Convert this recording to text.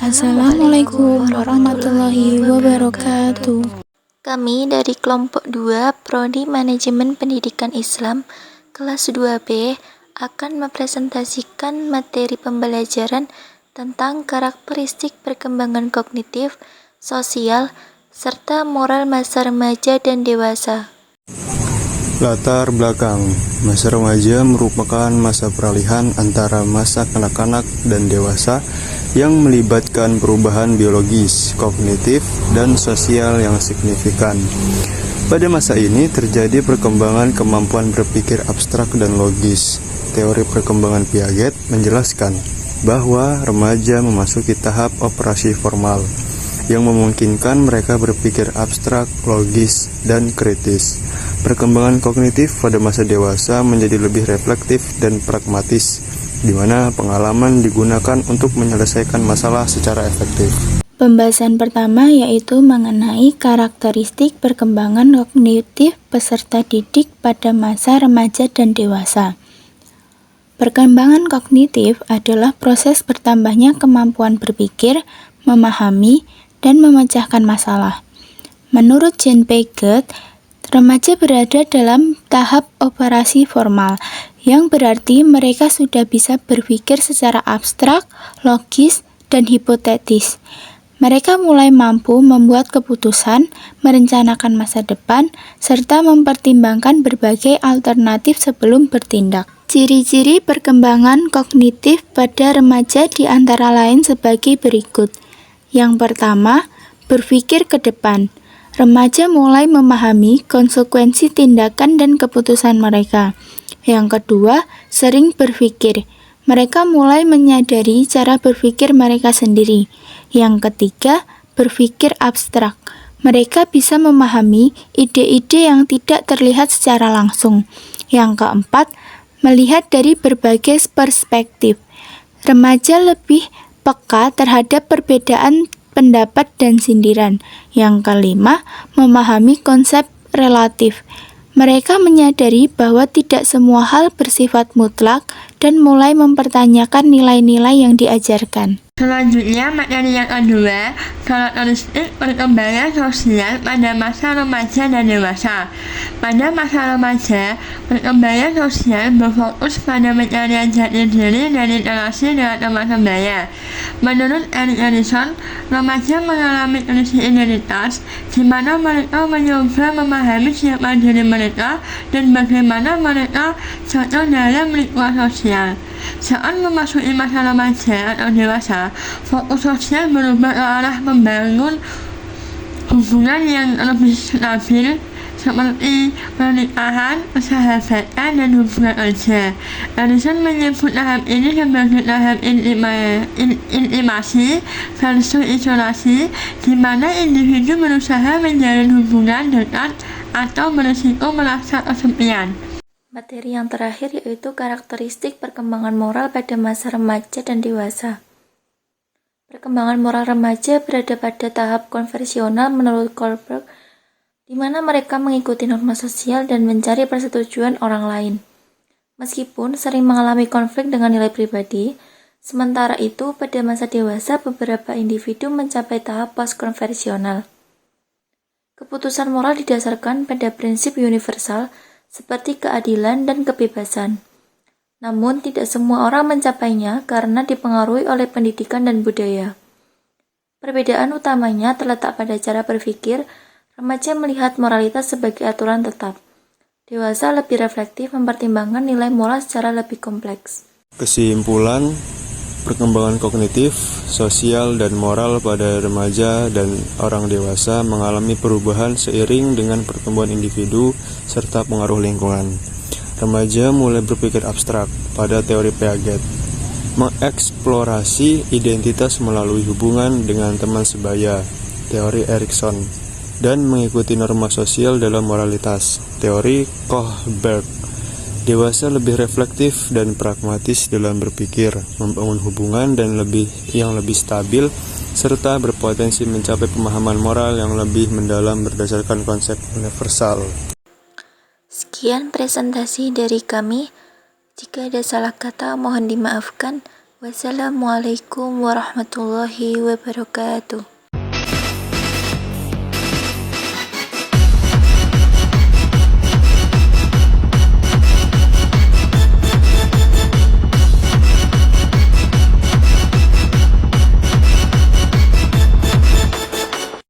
Assalamualaikum warahmatullahi wabarakatuh. Kami dari kelompok 2 Prodi Manajemen Pendidikan Islam kelas 2B akan mempresentasikan materi pembelajaran tentang karakteristik perkembangan kognitif, sosial, serta moral masa remaja dan dewasa. Latar belakang, masa remaja merupakan masa peralihan antara masa kanak-kanak dan dewasa yang melibatkan perubahan biologis, kognitif, dan sosial yang signifikan. Pada masa ini terjadi perkembangan kemampuan berpikir abstrak dan logis. Teori perkembangan Piaget menjelaskan bahwa remaja memasuki tahap operasi formal yang memungkinkan mereka berpikir abstrak, logis, dan kritis. Perkembangan kognitif pada masa dewasa menjadi lebih reflektif dan pragmatis, di mana pengalaman digunakan untuk menyelesaikan masalah secara efektif. Pembahasan pertama yaitu mengenai karakteristik perkembangan kognitif peserta didik pada masa remaja dan dewasa. Perkembangan kognitif adalah proses bertambahnya kemampuan berpikir, memahami, dan memecahkan masalah. Menurut Jean Piaget, remaja berada dalam tahap operasi formal, yang berarti mereka sudah bisa berpikir secara abstrak, logis, dan hipotetis. Mereka mulai mampu membuat keputusan, merencanakan masa depan, serta mempertimbangkan berbagai alternatif sebelum bertindak. Ciri-ciri perkembangan kognitif pada remaja di antara lain sebagai berikut. Yang pertama, berpikir ke depan. Remaja mulai memahami konsekuensi tindakan dan keputusan mereka. Yang kedua, sering berpikir. Mereka mulai menyadari cara berpikir mereka sendiri. Yang ketiga, berpikir abstrak. Mereka bisa memahami ide-ide yang tidak terlihat secara langsung. Yang keempat, melihat dari berbagai perspektif. Remaja lebih peka terhadap perbedaan pendapat dan sindiran. Yang kelima, memahami konsep relatif. Mereka menyadari bahwa tidak semua hal bersifat mutlak dan mulai mempertanyakan nilai-nilai yang diajarkan. Selanjutnya, materi yang kedua, karakteristik perkembangan sosial pada masa remaja dan dewasa. Pada masa remaja, perkembangan sosial berfokus pada pencarian jati diri dan interaksi dengan teman sebaya. Menurut Erik Erikson, remaja mengalami krisis identitas, di mana mereka mencoba memahami siapa diri mereka dan bagaimana mereka cocok dalam lingkungan sosial. Saat memasuki masa remaja atau dewasa, fokus sosial berubah ke arah membangun hubungan yang lebih stabil seperti pernikahan, persahabatan, dan hubungan kerja. Erikson menyebut tahap ini sebagai tahap intimasi versus isolasi, di mana individu berusaha menjalin hubungan dekat atau berisiko merasa kesepian. Materi yang terakhir yaitu karakteristik perkembangan moral pada masa remaja dan dewasa. Perkembangan moral remaja berada pada tahap konversional menurut Kohlberg, di mana mereka mengikuti norma sosial dan mencari persetujuan orang lain. Meskipun sering mengalami konflik dengan nilai pribadi, sementara itu pada masa dewasa beberapa individu mencapai tahap post-konversional. Keputusan moral didasarkan pada prinsip universal seperti keadilan dan kebebasan. Namun, tidak semua orang mencapainya karena dipengaruhi oleh pendidikan dan budaya. Perbedaan utamanya terletak pada cara berpikir. Remaja melihat moralitas sebagai aturan tetap. Dewasa lebih reflektif mempertimbangkan nilai moral secara lebih kompleks. Kesimpulan, perkembangan kognitif, sosial, dan moral pada remaja dan orang dewasa mengalami perubahan seiring dengan pertumbuhan individu serta pengaruh lingkungan. Remaja mulai berpikir abstrak pada teori Piaget, mengeksplorasi identitas melalui hubungan dengan teman sebaya, teori Erikson, dan mengikuti norma sosial dalam moralitas, teori Kohlberg. Dewasa lebih reflektif dan pragmatis dalam berpikir, membangun hubungan yang lebih stabil, serta berpotensi mencapai pemahaman moral yang lebih mendalam berdasarkan konsep universal. Sekian presentasi dari kami. Jika ada salah kata, mohon dimaafkan. Wassalamualaikum warahmatullahi wabarakatuh.